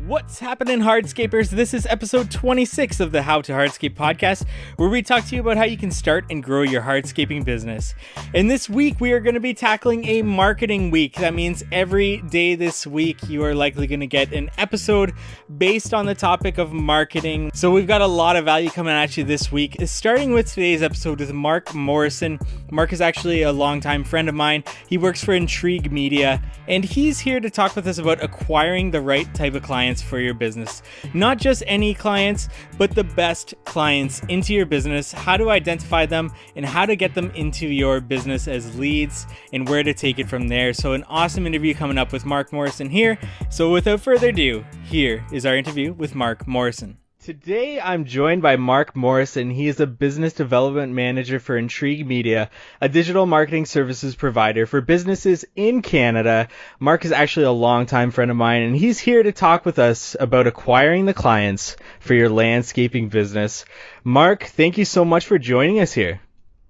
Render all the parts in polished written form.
What's happening, Hardscapers? This is episode 26 of the How to Hardscape podcast, where we talk to you about how you can start and grow your hardscaping business. And this week, we are going to be tackling a marketing week. That means every day this week, you are likely going to get an episode based on the topic of marketing. So we've got a lot of value coming at you this week, starting with today's episode with Mark Morrison. Mark is actually a longtime friend of mine. He works for Intrigue Media, and he's here to talk with us about acquiring the right type of clients for your business. Not just any clients, but the best clients into your business, how to identify them, and how to get them into your business as leads, and where to take it from there. So an awesome interview coming up with Mark Morrison here. So without further ado, here is our interview with Mark Morrison. Today, I'm joined by Mark Morrison. He is a business development manager for Intrigue Media, a digital marketing services provider for businesses in Canada. Mark is actually a longtime friend of mine, and he's here to talk with us about acquiring the clients for your landscaping business. Mark, thank you so much for joining us here.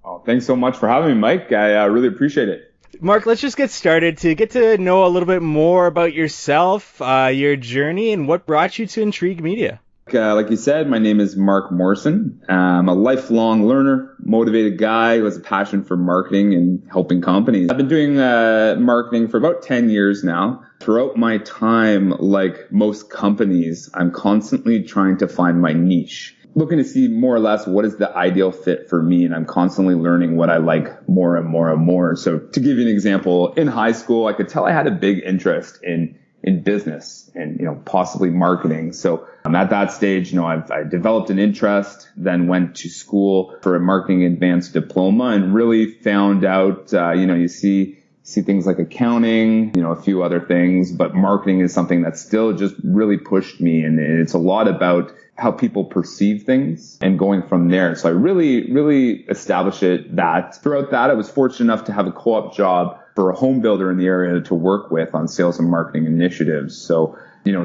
Oh, thanks so much for having me, Mike. I really appreciate it. Mark, let's just get started to get to know a little bit more about yourself, your journey, and what brought you to Intrigue Media. Like you said, my name is Mark Morrison. I'm a lifelong learner, motivated guy who has a passion for marketing and helping companies. I've been doing marketing for about 10 years now. Throughout my time, like most companies, I'm constantly trying to find my niche, looking to see more or less what is the ideal fit for me. And I'm constantly learning what I like more and more and more. So to give you an example, in high school, I could tell I had a big interest in business and, possibly marketing. So at that stage, I developed an interest, then went to school for a marketing advanced diploma and really found out, you see things like accounting, a few other things, but marketing is something that still just really pushed me. And it's a lot about how people perceive things and going from there. So I really established that. Throughout that, I was fortunate enough to have a co-op job for a home builder in the area to work with on sales and marketing initiatives. So,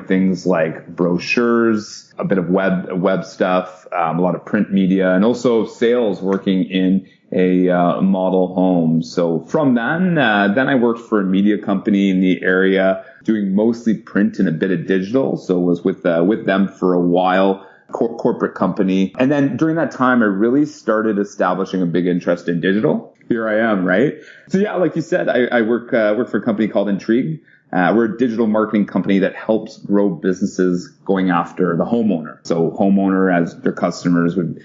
things like brochures, a bit of web stuff, a lot of print media, and also sales working in a model home. So from then I worked for a media company in the area doing mostly print and a bit of digital. So was with them for a while, corporate company. And then during that time, I really started establishing a big interest in digital. Here I am, right? So yeah, like you said, I work for a company called Intrigue. We're a digital marketing company that helps grow businesses going after the homeowner. So homeowner as their customers would,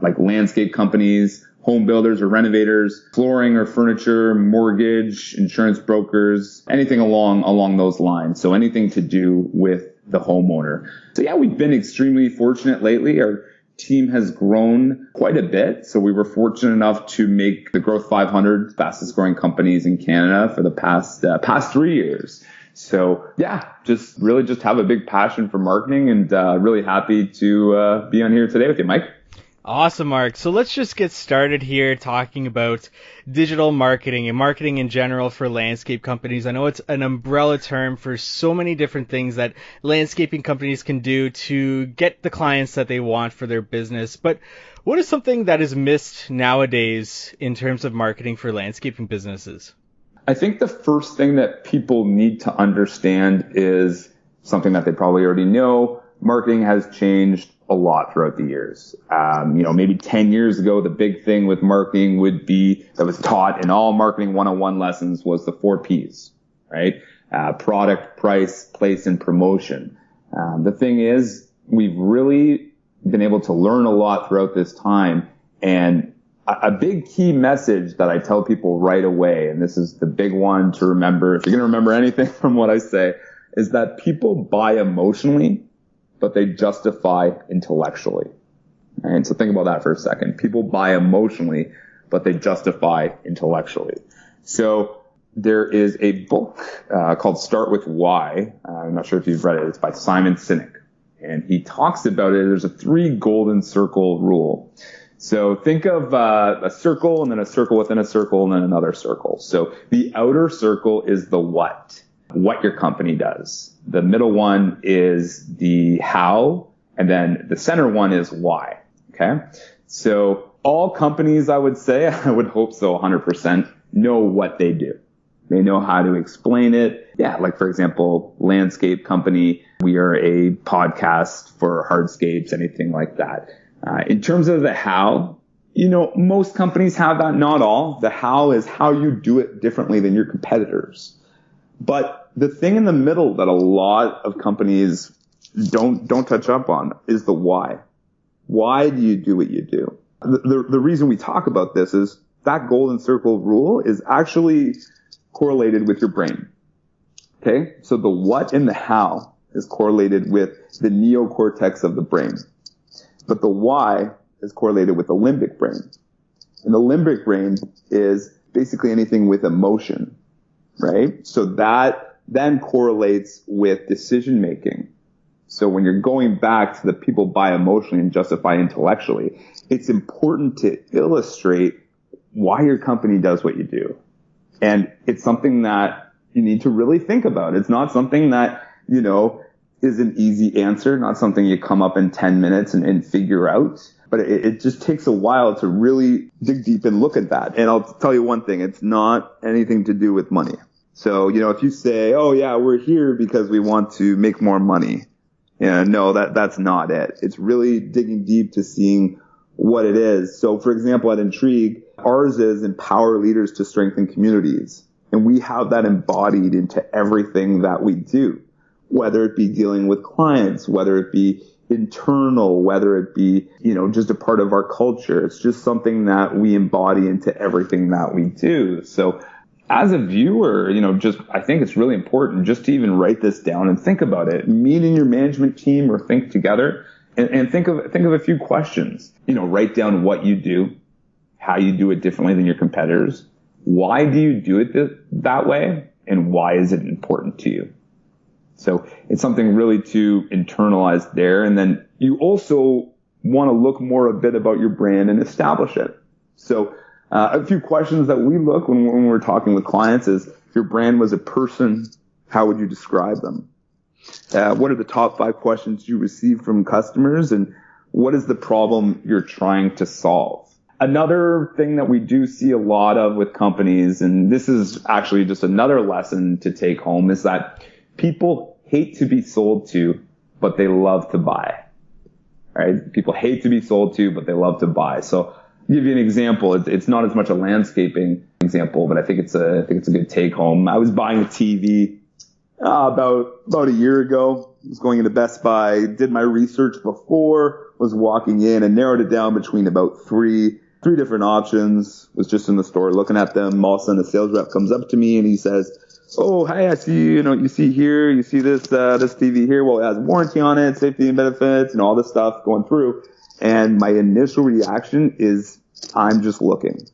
like landscape companies, home builders or renovators, flooring or furniture, mortgage, insurance brokers, anything along those lines. So anything to do with the homeowner. So yeah, we've been extremely fortunate lately. Our team has grown quite a bit. So we were fortunate enough to make the Growth 500 fastest growing companies in Canada for the past 3 years. So yeah, just have a big passion for marketing and really happy to be on here today with you, Mike. Awesome, Mark. So let's just get started here talking about digital marketing and marketing in general for landscape companies. I know it's an umbrella term for so many different things that landscaping companies can do to get the clients that they want for their business. But what is something that is missed nowadays in terms of marketing for landscaping businesses? I think the first thing that people need to understand is something that they probably already know. Marketing has changed a lot throughout the years. Maybe 10 years ago, the big thing with marketing that was taught in all marketing 101 lessons was the 4 Ps, right? Product, price, place, and promotion. The thing is, we've really been able to learn a lot throughout this time. And a big key message that I tell people right away, and this is the big one to remember, if you're going to remember anything from what I say, is that people buy emotionally, but they justify intellectually. And so think about that for a second. People buy emotionally, but they justify intellectually. So there is a book called Start With Why. I'm not sure if you've read it. It's by Simon Sinek. And he talks about it. There's a 3 golden circle rule. So think of a circle and then a circle within a circle and then another circle. So the outer circle is the what your company does. The middle one is the how, and then the center one is why. Okay. So all companies, I would say, I would hope so 100%, know what they do. They know how to explain it. Yeah, like for example, landscape company, we are a podcast for hardscapes, anything like that. In terms of the how, most companies have that, not all. The how is how you do it differently than your competitors. But the thing in the middle that a lot of companies don't touch up on is the why. Why do you do what you do? The reason we talk about this is that golden circle rule is actually correlated with your brain. Okay? So the what and the how is correlated with the neocortex of the brain. But the why is correlated with the limbic brain. And the limbic brain is basically anything with emotion, right? So that then correlates with decision making. So when you're going back to the people buy emotionally and justify intellectually, it's important to illustrate why your company does what you do. And it's something that you need to really think about. It's not something that, is an easy answer, not something you come up in 10 minutes and figure out. But it just takes a while to really dig deep and look at that. And I'll tell you one thing, it's not anything to do with money. So, if you say, oh yeah, we're here because we want to make more money. No, that's not it. It's really digging deep to seeing what it is. So for example, at Intrigue, ours is empower leaders to strengthen communities. And we have that embodied into everything that we do, whether it be dealing with clients, whether it be internal, whether it be, just a part of our culture. It's just something that we embody into everything that we do. So as a viewer, I think it's really important just to even write this down and think about it. Meet in your management team or think together and think of a few questions. Write down what you do, how you do it differently than your competitors. Why do you do it that way? And why is it important to you? So it's something really to internalize there. And then you also want to look more a bit about your brand and establish it. So a few questions that we look when we're talking with clients is, if your brand was a person, how would you describe them? What are the top 5 questions you receive from customers? And what is the problem you're trying to solve? Another thing that we do see a lot of with companies, and this is actually just another lesson to take home, is that people hate to be sold to, but they love to buy. Right? People hate to be sold to, but they love to buy. So I'll give you an example. It's not as much a landscaping example, but I think it's a good take home. I was buying a TV about a year ago. I was going into Best Buy, did my research before, was walking in and narrowed it down between about three different options. Was just in the store looking at them. All of a sudden, a sales rep comes up to me and he says, "Oh, hey, I see, you see this TV here. Well, it has warranty on it, safety and benefits, and all this stuff going through." And my initial reaction is, I'm just looking.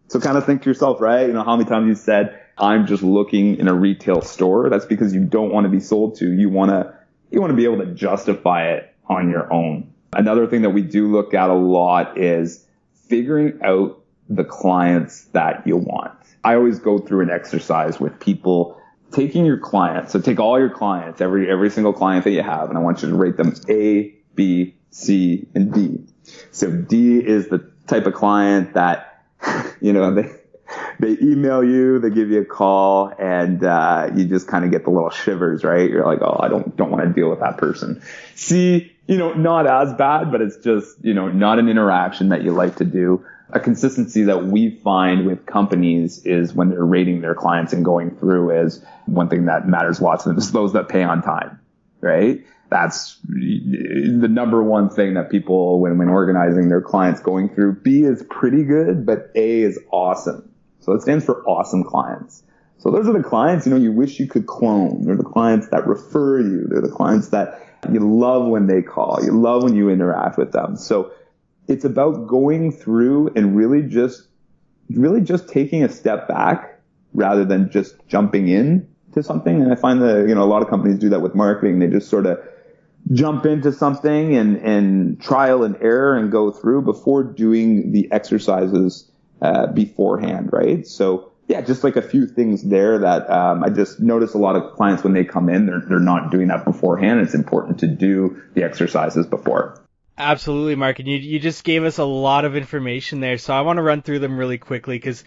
So kind of think to yourself, right? How many times you said, I'm just looking in a retail store? That's because you don't want to be sold to. You want to be able to justify it on your own. Another thing that we do look at a lot is figuring out the clients that you want. I always go through an exercise with people, taking your clients. So take all your clients, every single client that you have, and I want you to rate them A, B, C, and D. So D is the type of client that, they email you, they give you a call, and you just kind of get the little shivers, right? You're like, oh, I don't want to deal with that person. C, not as bad, but it's just, not an interaction that you like to do. A consistency that we find with companies is when they're rating their clients and going through is one thing that matters lots to them is those that pay on time, right? That's the number one thing that people, when organizing their clients, going through. B is pretty good, but A is awesome. So it stands for awesome clients. So those are the clients, you wish you could clone. They're the clients that refer you. They're the clients that you love when they call. You love when you interact with them. So it's about going through and really just taking a step back rather than just jumping in to something. And I find that, a lot of companies do that with marketing. They just sort of jump into something and trial and error and go through before doing the exercises beforehand, right? So yeah, just like a few things there that I just notice a lot of clients when they come in, they're not doing that beforehand. It's important to do the exercises before. Absolutely, Mark. And you just gave us a lot of information there. So I want to run through them really quickly because,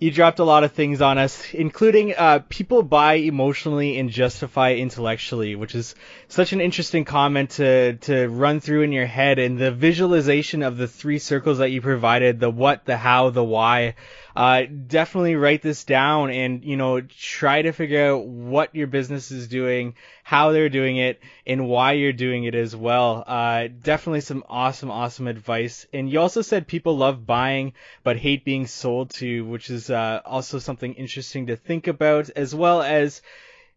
you dropped a lot of things on us, including people buy emotionally and justify intellectually, which is such an interesting comment to run through in your head. And the visualization of the three circles that you provided, the what, the how, the why, definitely write this down and, try to figure out what your business is doing, how they're doing it, and why you're doing it as well. Definitely some awesome advice. And you also said people love buying but hate being sold to, which is also something interesting to think about, as well as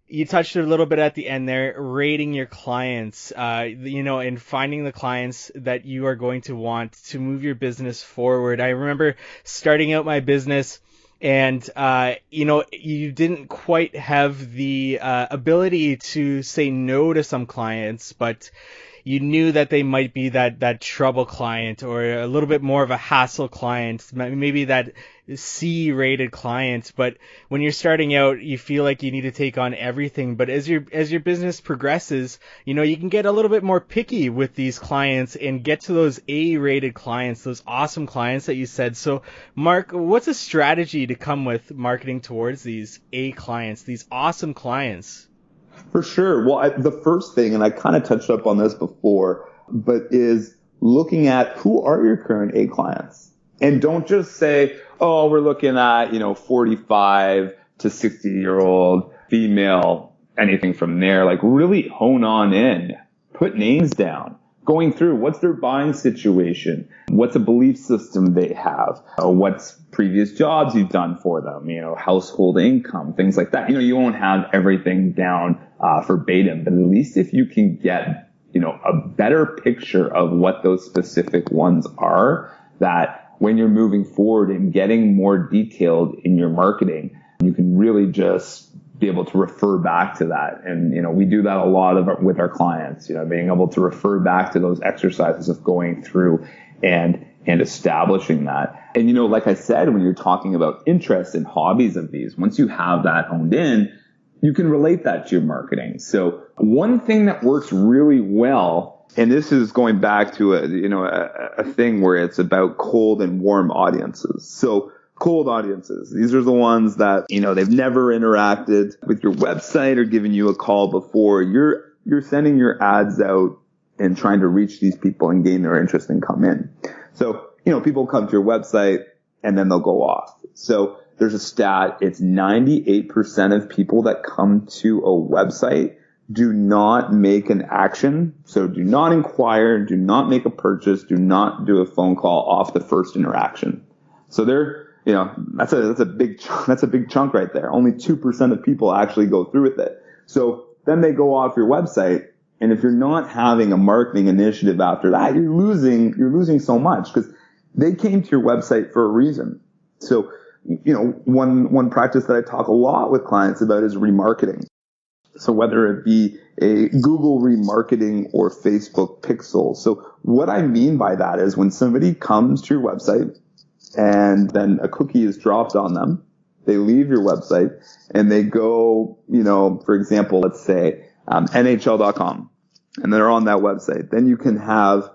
you touched a little bit at the end there, rating your clients, and finding the clients that you are going to want to move your business forward. I remember starting out my business and, you didn't quite have the ability to say no to some clients, but you knew that they might be that trouble client or a little bit more of a hassle client, maybe that C-rated client. But when you're starting out, you feel like you need to take on everything. But as your business progresses, you can get a little bit more picky with these clients and get to those A-rated clients, those awesome clients that you said. So, Mark, what's a strategy to come with marketing towards these A clients, these awesome clients? For sure. Well, the first thing, and I kind of touched up on this before, but is looking at who are your current A clients. And don't just say, oh, we're looking at, 45 to 60-year-old female, anything from there. Like really hone on in, put names down, going through what's their buying situation, what's a belief system they have, what's previous jobs you've done for them, household income, things like that. You won't have everything down verbatim, but at least if you can get, a better picture of what those specific ones are, that when you're moving forward and getting more detailed in your marketing, you can really just be able to refer back to that. And, we do that a lot with our clients, being able to refer back to those exercises of going through and establishing that. And, like I said, when you're talking about interests and hobbies of these, once you have that honed in, you can relate that to your marketing. So one thing that works really well, and this is going back to a thing where it's about cold and warm audiences. So cold audiences, these are the ones that, they've never interacted with your website or given you a call before. You're sending your ads out and trying to reach these people and gain their interest and come in. So, people come to your website and then they'll go off. So there's a stat, it's 98% of people that come to a website do not make an action. So do not inquire, do not make a purchase, do not do a phone call off the first interaction. So that's a big chunk right there. Only 2% of people actually go through with it. So then they go off your website. And if you're not having a marketing initiative after that, you're losing so much because they came to your website for a reason. So, one practice that I talk a lot with clients about is remarketing. So whether it be a Google remarketing or Facebook pixel. So what I mean by that is when somebody comes to your website and then a cookie is dropped on them, they leave your website and they go, for example, let's say NHL.com, and they're on that website. Then you can have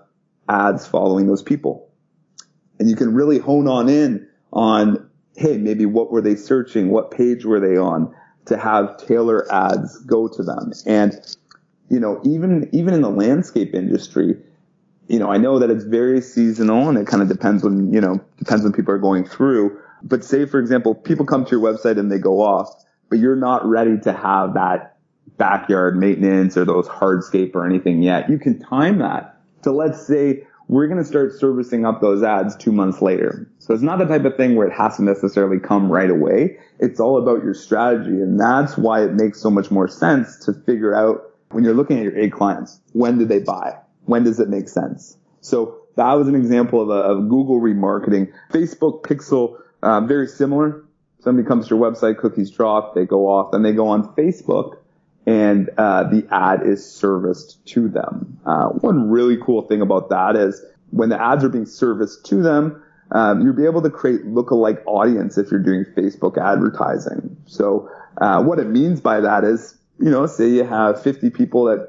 ads following those people. And you can really hone on in on, hey, maybe what were they searching? What page were they on? To have tailor ads go to them. And, even in the landscape industry, I know that it's very seasonal and it kind of depends when people are going through. But say, for example, people come to your website and they go off, but you're not ready to have that backyard maintenance or those hardscape or anything yet. You can time that to, let's say, we're going to start servicing up those ads 2 months later. So it's not the type of thing where it has to necessarily come right away. It's all about your strategy. And that's why it makes so much more sense to figure out when you're looking at your A clients, when do they buy? When does it make sense? So that was an example of Google remarketing. Facebook pixel, very similar. Somebody comes to your website, cookies drop, they go off, then they go on Facebook, and the ad is serviced to them. One really cool thing about that is when the ads are being serviced to them, you'll be able to create lookalike audience if you're doing Facebook advertising. So what it means by that is, say you have 50 people that,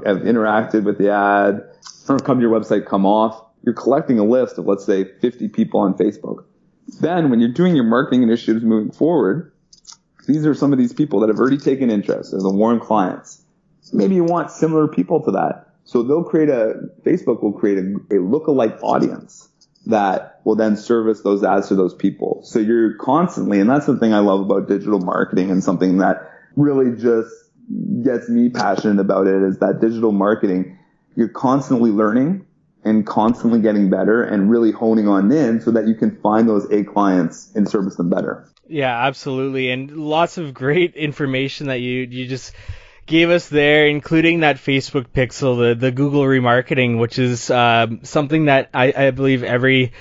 have interacted with the ad, or come to your website, come off. You're collecting a list of, let's say, 50 people on Facebook. Then when you're doing your marketing initiatives moving forward, these are some of these people that have already taken interest. They're the warm clients. Maybe you want similar people to that. So Facebook will create a lookalike audience that will then service those ads to those people. So you're constantly, and that's the thing I love about digital marketing, and something that really just gets me passionate about it, is that digital marketing, you're constantly learning and constantly getting better and really honing on in so that you can find those A clients and service them better. Yeah, absolutely. And lots of great information that you just gave us there, including that Facebook pixel, the Google remarketing, which is something that I believe every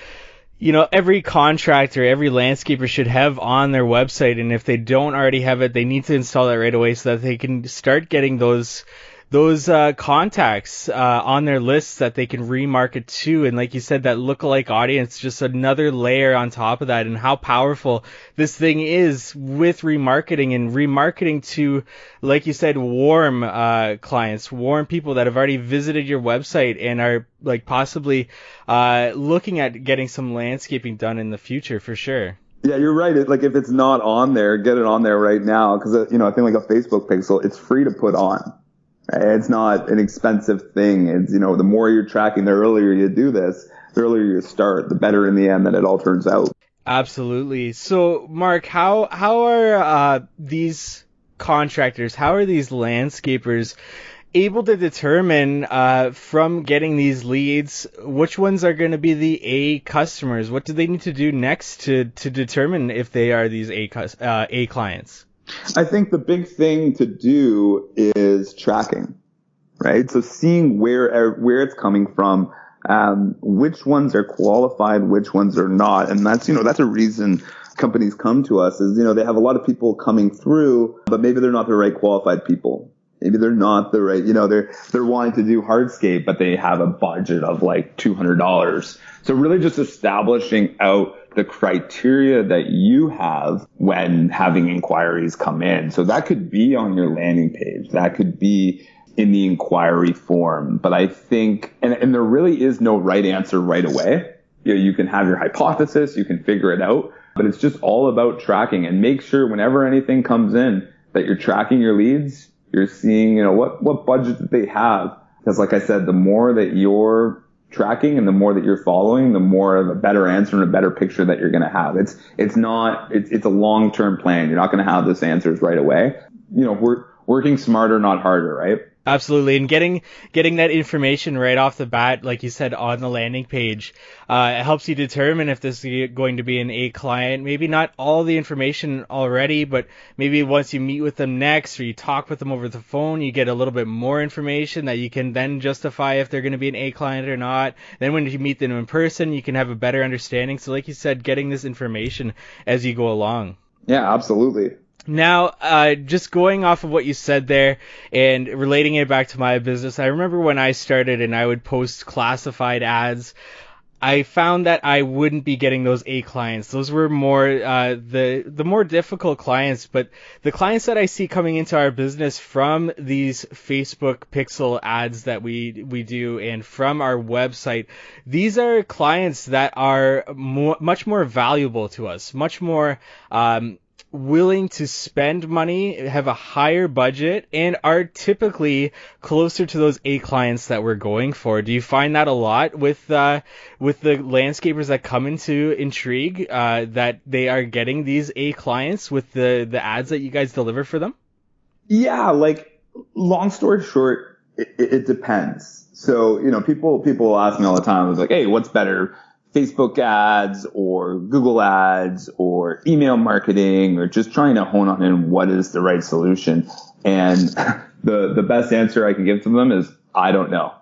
contractor, every landscaper should have on their website. And if they don't already have it, they need to install that right away so that they can start getting those contacts on their lists that they can remarket to. And like you said, that lookalike audience, just another layer on top of that, and how powerful this thing is with remarketing, and remarketing to, like you said, warm clients, warm people that have already visited your website and are like possibly looking at getting some landscaping done in the future for sure. Yeah, you're right. Like if it's not on there, get it on there right now, because I think like a Facebook pixel, it's free to put on. It's not an expensive thing. It's, the more you're tracking, the earlier you do this, the earlier you start, the better in the end that it all turns out. Absolutely. So, Mark, how are these contractors, how are these landscapers able to determine from getting these leads which ones are going to be the A customers? What do they need to do next to determine if they are these A clients? I think the big thing to do is tracking, right? So seeing where it's coming from, which ones are qualified, which ones are not. And that's a reason companies come to us is, they have a lot of people coming through, but maybe they're not the right qualified people. Maybe they're not the right, they're wanting to do Hardscape, but they have a budget of like $200. So really just establishing out the criteria that you have when having inquiries come in. So that could be on your landing page. That could be in the inquiry form. But I think, and there really is no right answer right away. You can have your hypothesis, you can figure it out, but it's just all about tracking, and make sure whenever anything comes in that you're tracking your leads, you're seeing, what budget that they have. Because like I said, the more that you're tracking and the more that you're following, the more of a better answer and a better picture that you're going to have. It's a long-term plan. You're not going to have those answers right away. We're working smarter, not harder, right? Absolutely. And getting that information right off the bat, like you said, on the landing page, it helps you determine if this is going to be an A client. Maybe not all the information already, but maybe once you meet with them next, or you talk with them over the phone, you get a little bit more information that you can then justify if they're going to be an A client or not. Then when you meet them in person, you can have a better understanding. So like you said, getting this information as you go along. Yeah, absolutely. Now, just going off of what you said there and relating it back to my business, I remember when I started and I would post classified ads, I found that I wouldn't be getting those A clients. Those were more the more difficult clients, but the clients that I see coming into our business from these Facebook pixel ads that we do and from our website, these are clients that are much more valuable to us, much more willing to spend money, have a higher budget, and are typically closer to those A clients that we're going for. Do you find that a lot with the landscapers that come into Intrigue, that they are getting these A clients with the ads that you guys deliver for them? Yeah, like long story short, it depends. So, people ask me all the time, it's like, hey, what's better? Facebook ads or Google ads or email marketing, or just trying to hone on in what is the right solution. And the best answer I can give to them is, I don't know.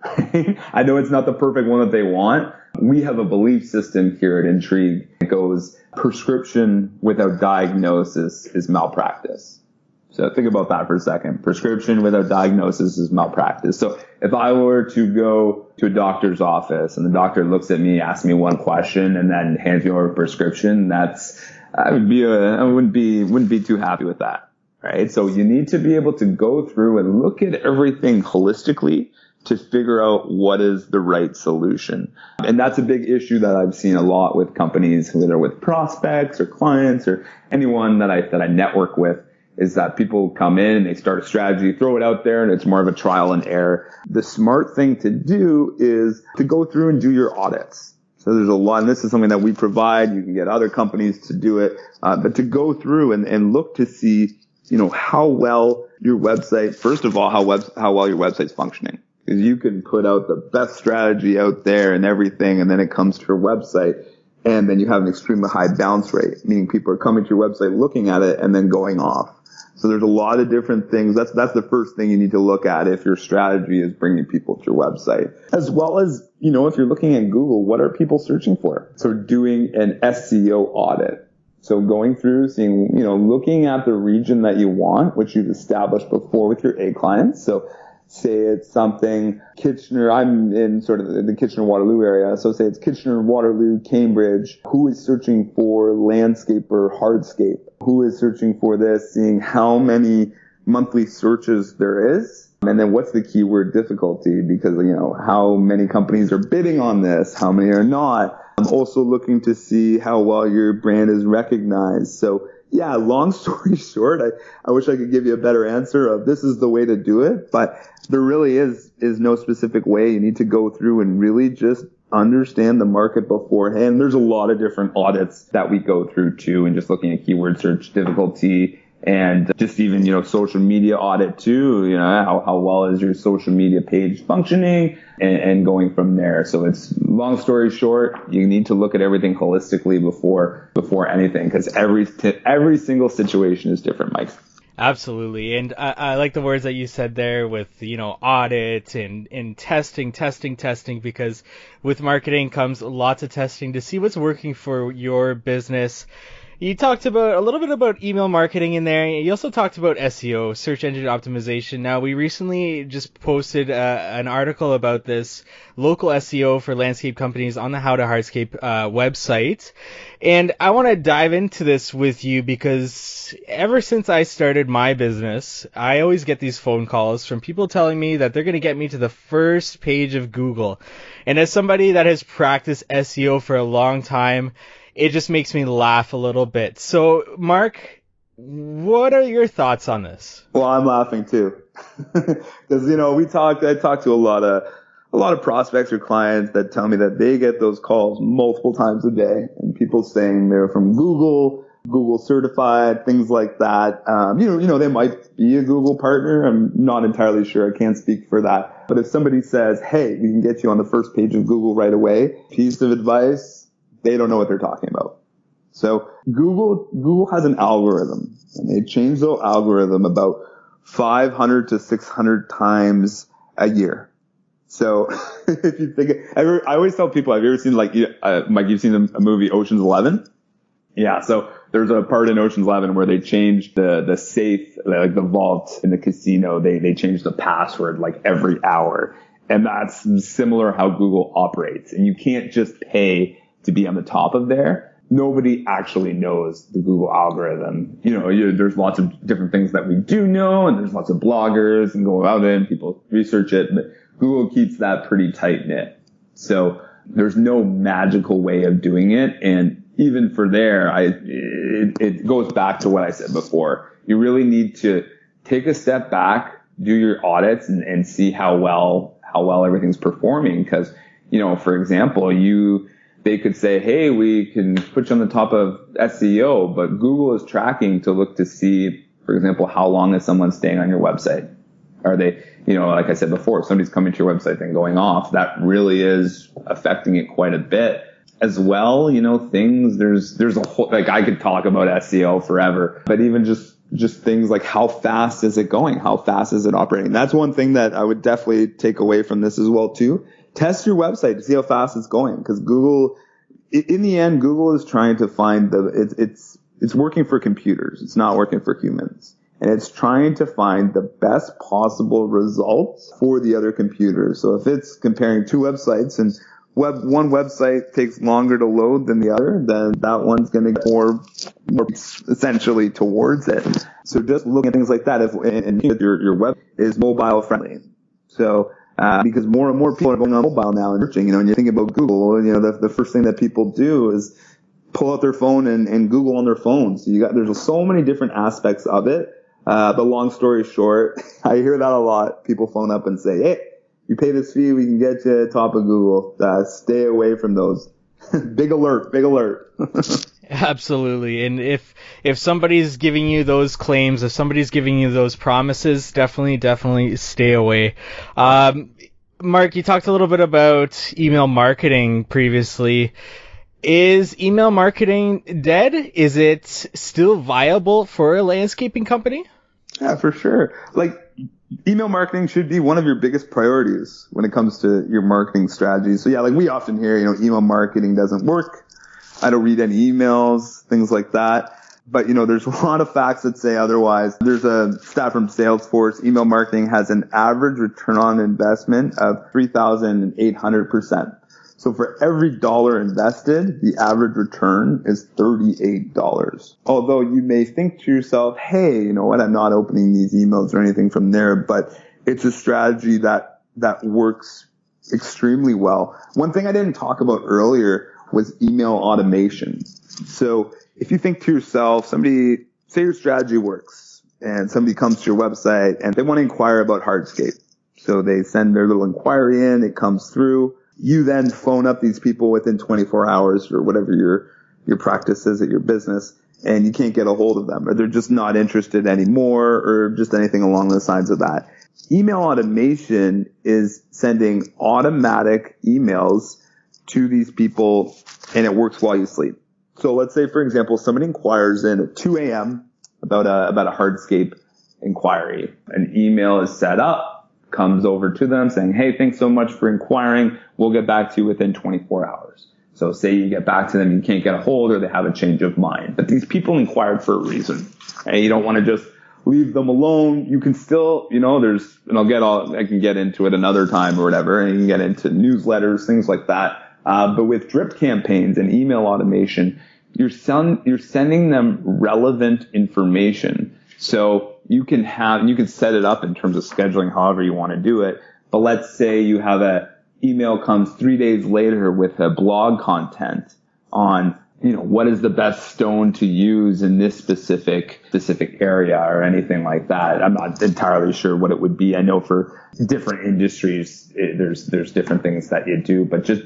I know it's not the perfect one that they want. We have a belief system here at Intrigue. It goes, prescription without diagnosis is malpractice. So think about that for a second. Prescription without diagnosis is malpractice. So if I were to go to a doctor's office and the doctor looks at me, asks me one question, and then hands me over a prescription, I wouldn't be too happy with that, right? So you need to be able to go through and look at everything holistically to figure out what is the right solution. And that's a big issue that I've seen a lot with companies, whether with prospects or clients or anyone that I network with, is that people come in and they start a strategy, throw it out there, and it's more of a trial and error. The smart thing to do is to go through and do your audits. So there's a lot, and this is something that we provide. You can get other companies to do it, but to go through and look to see, how well your website, first of all, how well your website's functioning. Because you can put out the best strategy out there and everything, and then it comes to your website, and then you have an extremely high bounce rate, meaning people are coming to your website, looking at it, and then going off. So there's a lot of different things. That's the first thing you need to look at if your strategy is bringing people to your website. As well as, if you're looking at Google, what are people searching for? So doing an SEO audit. So going through, seeing, looking at the region that you want, which you've established before with your A clients. So say it's something Kitchener, I'm in sort of the Kitchener-Waterloo area. So say it's Kitchener, Waterloo, Cambridge. Who is searching for landscaper, hardscape? Who is searching for this? Seeing how many monthly searches there is. And then what's the keyword difficulty? Because, how many companies are bidding on this? How many are not? I'm also looking to see how well your brand is recognized. So yeah, long story short, I wish I could give you a better answer of this is the way to do it, but there really is no specific way. You need to go through and really just understand the market beforehand. There's a lot of different audits that we go through too, and just looking at keyword search difficulty and just even, social media audit too, how well is your social media page functioning and going from there. So it's long story short, you need to look at everything holistically before anything, because every single situation is different, Mike. Absolutely. And I like the words that you said there with, audit and testing, because with marketing comes lots of testing to see what's working for your business. You talked about a little bit about email marketing in there. You also talked about SEO, search engine optimization. Now, we recently just posted an article about this local SEO for landscape companies on the How to Hardscape website. And I want to dive into this with you because ever since I started my business, I always get these phone calls from people telling me that they're going to get me to the first page of Google. And as somebody that has practiced SEO for a long time, it just makes me laugh a little bit. So, Mark, what are your thoughts on this? Well, I'm laughing too, because I talk to a lot of prospects or clients that tell me that they get those calls multiple times a day, and people saying they're from Google certified, things like that. They might be a Google partner. I'm not entirely sure. I can't speak for that. But if somebody says, "Hey, we can get you on the first page of Google right away," piece of advice. They don't know what they're talking about. So Google has an algorithm, and they change the algorithm about 500 to 600 times a year. So if you think, I always tell people, have you ever seen Mike, you've seen a movie Ocean's 11? Yeah. So there's a part in Ocean's 11 where they changed the safe, like the vault in the casino. They changed the password like every hour. And that's similar how Google operates. And you can't just pay to be on the top of there. Nobody actually knows the Google algorithm. There's lots of different things that we do know, and there's lots of bloggers and go out and people research it, but Google keeps that pretty tight knit. So there's no magical way of doing it. And even for there, it goes back to what I said before. You really need to take a step back, do your audits and see how well everything's performing. Cause, for example, they could say, hey, we can put you on the top of SEO, but Google is tracking to look to see, for example, how long is someone staying on your website? Are they, like I said before, if somebody's coming to your website and going off, that really is affecting it quite a bit. As well, there's a whole, like I could talk about SEO forever, but even just things like how fast is it going? How fast is it operating? That's one thing that I would definitely take away from this as well too. Test your website to see how fast it's going, because Google, in the end, Google is trying to find it's working for computers. It's not working for humans. And it's trying to find the best possible results for the other computers. So if it's comparing two websites and one website takes longer to load than the other, then that one's going to get more essentially towards it. So just looking at things like that, if your web is mobile friendly. So because more and more people are going on mobile now and searching, and you think about Google, the first thing that people do is pull out their phone and Google on their phone. So there's so many different aspects of it. But long story short, I hear that a lot. People phone up and say, hey, you pay this fee, we can get you top of Google. Stay away from those. Big alert. Absolutely. And if somebody's giving you those claims, if somebody's giving you those promises, definitely stay away. Mark, you talked a little bit about email marketing previously. Is email marketing dead? Is it still viable for a landscaping company? Yeah, for sure. Email marketing should be one of your biggest priorities when it comes to your marketing strategy. So yeah, we often hear, email marketing doesn't work. I don't read any emails, things like that. But, there's a lot of facts that say otherwise. There's a stat from Salesforce. Email marketing has an average return on investment of 3,800%. So for every dollar invested, the average return is $38. Although you may think to yourself, hey, you know what, I'm not opening these emails or anything from there, but it's a strategy that works extremely well. One thing I didn't talk about earlier was email automation. So if you think to yourself, say your strategy works and somebody comes to your website and they want to inquire about Hardscape. So they send their little inquiry in, it comes through. You then phone up these people within 24 hours or whatever your practice is at your business, and you can't get a hold of them, or they're just not interested anymore, or just anything along the lines of that. Email automation is sending automatic emails to these people, and it works while you sleep. So let's say, for example, somebody inquires in at 2 a.m. about a Hardscape inquiry. An email is set up, comes over to them saying, hey, thanks so much for inquiring. We'll get back to you within 24 hours. So say you get back to them, you can't get a hold, or they have a change of mind. But these people inquired for a reason. And you don't want to just leave them alone. You can still, and I can get into it another time or whatever, and you can get into newsletters, things like that. But with drip campaigns and email automation, you're sending them relevant information. So you can set it up in terms of scheduling however you want to do it. But let's say you have a email comes 3 days later with a blog content on, what is the best stone to use in this specific area or anything like that. I'm not entirely sure what it would be. I know for different industries, there's different things that you do, but just,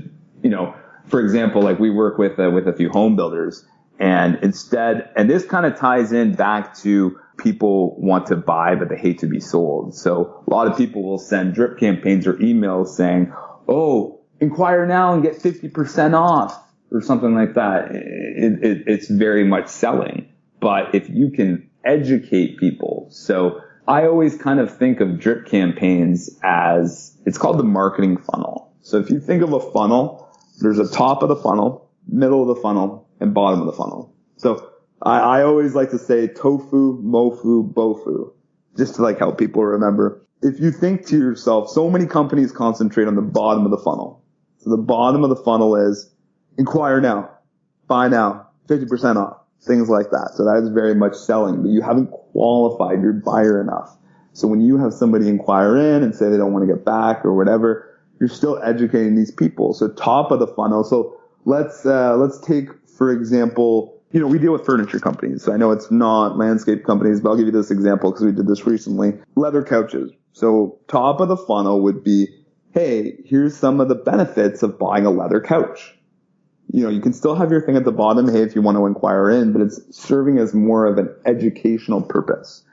for example, we work with a few home builders, and this kind of ties in back to people want to buy, but they hate to be sold. So a lot of people will send drip campaigns or emails saying, oh, inquire now and get 50% off or something like that. It's very much selling. But if you can educate people, so I always kind of think of drip campaigns as, it's called the marketing funnel. So if you think of a funnel, there's a top of the funnel, middle of the funnel, and bottom of the funnel. So I always like to say tofu, mofu, bofu, just to help people remember. If you think to yourself, so many companies concentrate on the bottom of the funnel. So the bottom of the funnel is inquire now, buy now, 50% off, things like that. So that is very much selling, but you haven't qualified your buyer enough. So when you have somebody inquire in and say they don't want to get back or whatever, you're still educating these people. So top of the funnel. So let's take, for example, we deal with furniture companies. So I know it's not landscape companies, but I'll give you this example because we did this recently. Leather couches. So top of the funnel would be, hey, here's some of the benefits of buying a leather couch. You can still have your thing at the bottom, hey, if you want to inquire in, but it's serving as more of an educational purpose.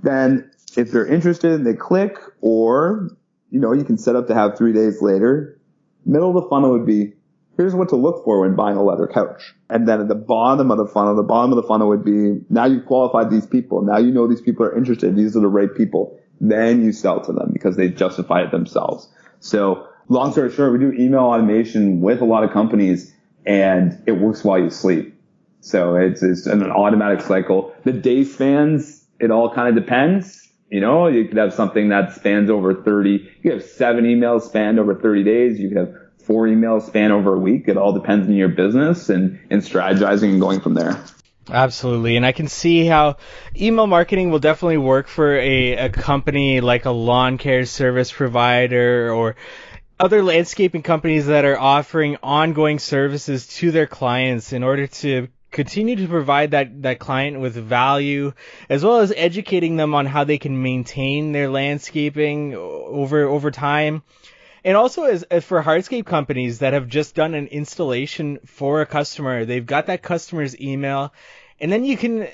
Then if they're interested, they click, or, you can set up to have 3 days later. Middle of the funnel would be, here's what to look for when buying a leather couch. And then at the bottom of the funnel would be, now you've qualified these people. Now you know these people are interested. These are the right people. Then you sell to them because they justify it themselves. So long story short, we do email automation with a lot of companies, and it works while you sleep. So it's an automatic cycle. The day spans, it all kind of depends. You could have something that spans over 30. You could have 7 emails spanned over 30 days. You could have 4 emails span over a week. It all depends on your business and strategizing and going from there. Absolutely. And I can see how email marketing will definitely work for a company like a lawn care service provider or other landscaping companies that are offering ongoing services to their clients in order to continue to provide that client with value, as well as educating them on how they can maintain their landscaping over time. And also as for hardscape companies that have just done an installation for a customer, they've got that customer's email, and then you can,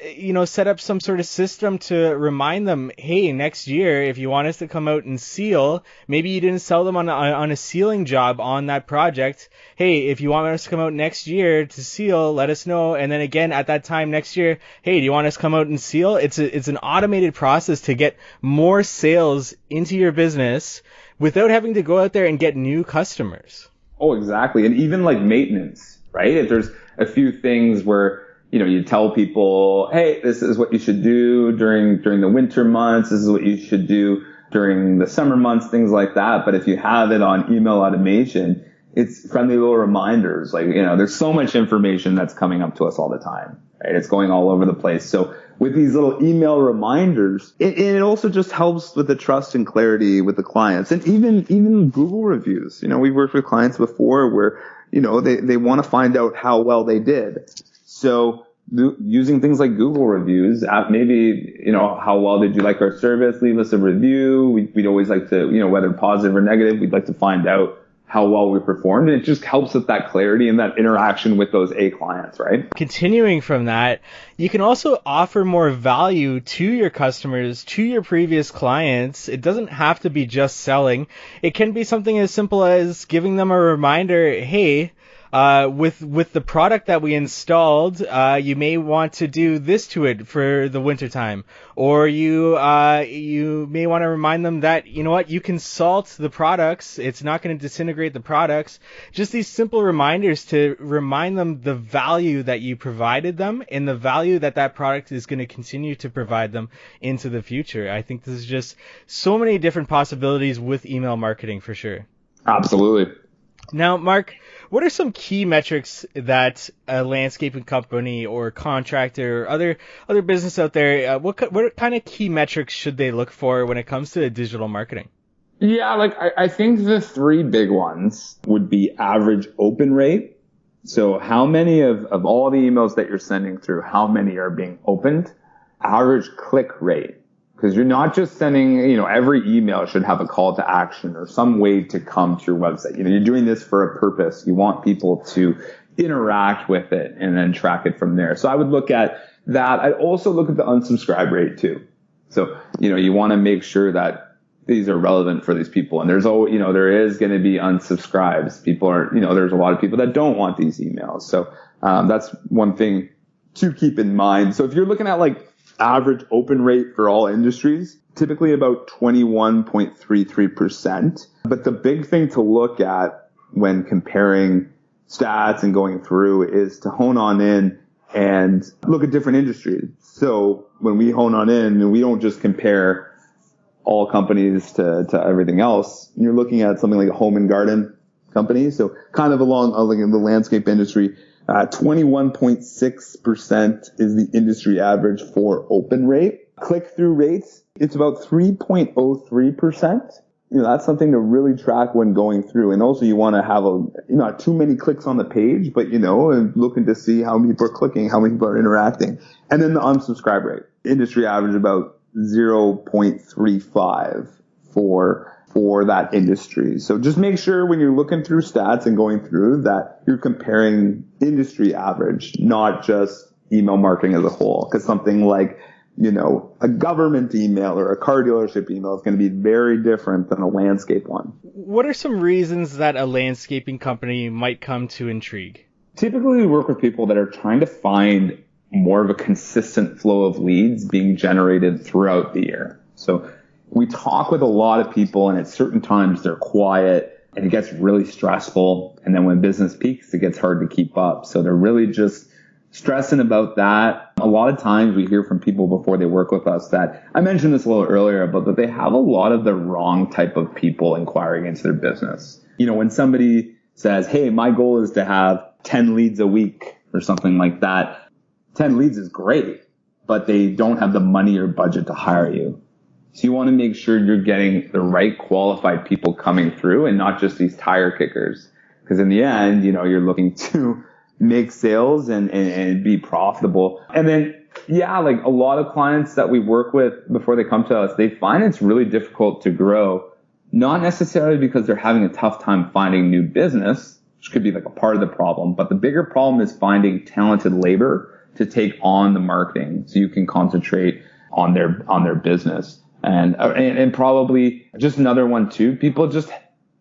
set up some sort of system to remind them, hey, next year, if you want us to come out and seal, maybe you didn't sell them on a sealing job on that project. Hey, if you want us to come out next year to seal, let us know. And then again, at that time next year, hey, do you want us to come out and seal? It's an automated process to get more sales into your business without having to go out there and get new customers. Oh, exactly. And even like maintenance, right? If there's a few things where, you tell people, hey, this is what you should do during the winter months. This is what you should do during the summer months, things like that. But if you have it on email automation, it's friendly little reminders. Like, there's so much information that's coming up to us all the time, right? It's going all over the place. So with these little email reminders, it also just helps with the trust and clarity with the clients. And even Google reviews. We've worked with clients before where, they want to find out how well they did. So using things like Google reviews, maybe, how well did you like our service? Leave us a review. We'd always like to, whether positive or negative, we'd like to find out how well we performed. And it just helps with that clarity and that interaction with those A clients, right? Continuing from that, you can also offer more value to your customers, to your previous clients. It doesn't have to be just selling. It can be something as simple as giving them a reminder, hey, with the product that we installed, you may want to do this to it for the wintertime. Or you may want to remind them that, you can salt the products. It's not going to disintegrate the products. Just these simple reminders to remind them the value that you provided them and the value that product is going to continue to provide them into the future. I think there's just so many different possibilities with email marketing for sure. Absolutely. Now, Mark, what are some key metrics that a landscaping company or contractor or other business out there, what kind of key metrics should they look for when it comes to digital marketing? Yeah, I think the three big ones would be average open rate. So how many of all the emails that you're sending through, how many are being opened? Average click rate. Because you're not just sending, every email should have a call to action or some way to come to your website. You're doing this for a purpose. You want people to interact with it and then track it from there. So I would look at that. I'd also look at the unsubscribe rate too. So, you want to make sure that these are relevant for these people. And there's always, there is going to be unsubscribes. People are, there's a lot of people that don't want these emails. So, that's one thing to keep in mind. So if you're looking at average open rate for all industries, typically about 21.33%. But the big thing to look at when comparing stats and going through is to hone on in and look at different industries. So when we hone on in, we don't just compare all companies to everything else. You're looking at something like a home and garden company. So kind of along in the landscape industry, 21.6% is the industry average for open rate. Click-through rates, it's about 3.03%. That's something to really track when going through. And also you want to have not too many clicks on the page, but, and looking to see how many people are clicking, how many people are interacting. And then the unsubscribe rate, industry average about 0.35 for that industry. So just make sure when you're looking through stats and going through that you're comparing industry average, not just email marketing as a whole. Because something like, a government email or a car dealership email is going to be very different than a landscape one. What are some reasons that a landscaping company might come to Intrigue? Typically, we work with people that are trying to find more of a consistent flow of leads being generated throughout the year. So we talk with a lot of people, and at certain times they're quiet and it gets really stressful. And then when business peaks, it gets hard to keep up. So they're really just stressing about that. A lot of times we hear from people before they work with us that, I mentioned this a little earlier, but that they have a lot of the wrong type of people inquiring into their business. When somebody says, hey, my goal is to have 10 leads a week or something like that, 10 leads is great, but they don't have the money or budget to hire you. So you want to make sure you're getting the right qualified people coming through and not just these tire kickers. Because in the end, you're looking to make sales and be profitable. And then, like a lot of clients that we work with before they come to us, they find it's really difficult to grow, not necessarily because they're having a tough time finding new business, which could be like a part of the problem. But the bigger problem is finding talented labor to take on the marketing so you can concentrate on their business. And probably just another one too, people just,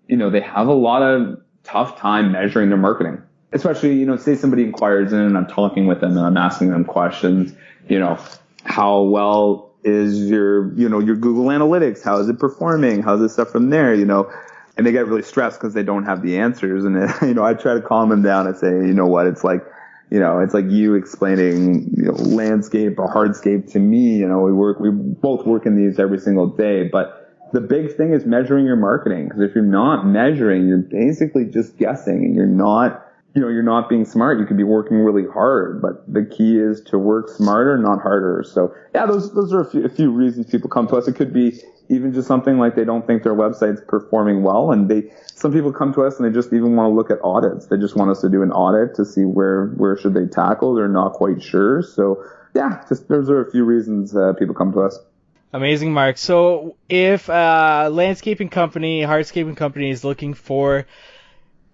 they have a lot of tough time measuring their marketing. Especially, say somebody inquires in and I'm talking with them and I'm asking them questions, how well is your Google Analytics? How is it performing? How's this stuff from there? And they get really stressed because they don't have the answers. And, I try to calm them down and say, it's like, it's like you explaining, landscape or hardscape to me. We both work in these every single day, but the big thing is measuring your marketing. Because if you're not measuring, you're basically just guessing and you're not being smart. You could be working really hard, but the key is to work smarter, not harder. So yeah, those are a few reasons people come to us. It could be even just something like they don't think their website's performing well. And some people come to us and they just even want to look at audits. They just want us to do an audit to see where should they tackle. They're not quite sure. So yeah, those are a few reasons people come to us. Amazing, Mark. So if a landscaping company, hardscaping company is looking for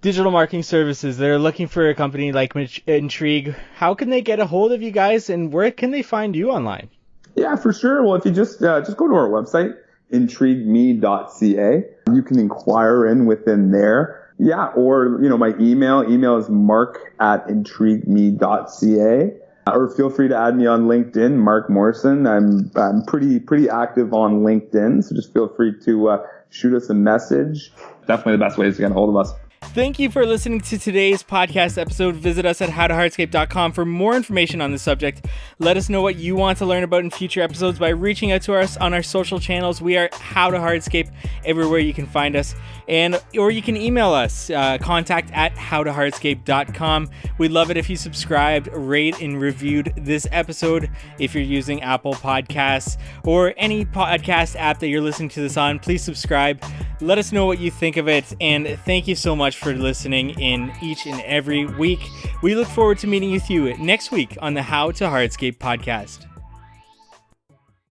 digital marketing services, they're looking for a company like Intrigue, how can they get a hold of you guys and where can they find you online? Yeah, for sure. Well, if you just go to our website, intrigueme.ca, you can inquire within there. Yeah, or, my email is mark@intrigueme.ca. Or feel free to add me on LinkedIn, Mark Morrison. I'm pretty active on LinkedIn, so just feel free to shoot us a message. Definitely the best ways to get a hold of us. Thank you for listening to today's podcast episode. Visit us at howtohardscape.com for more information on the subject. Let us know what you want to learn about in future episodes by reaching out to us on our social channels. We are How to Hardscape everywhere you can find us, or you can email us, contact@howtohardscape.com. We'd love it if you subscribed, rate, and reviewed this episode. If you're using Apple Podcasts or any podcast app that you're listening to this on, please subscribe. Let us know what you think of it, and thank you so much for listening in each and every week. We look forward to meeting with you next week on the How to Hardscape podcast.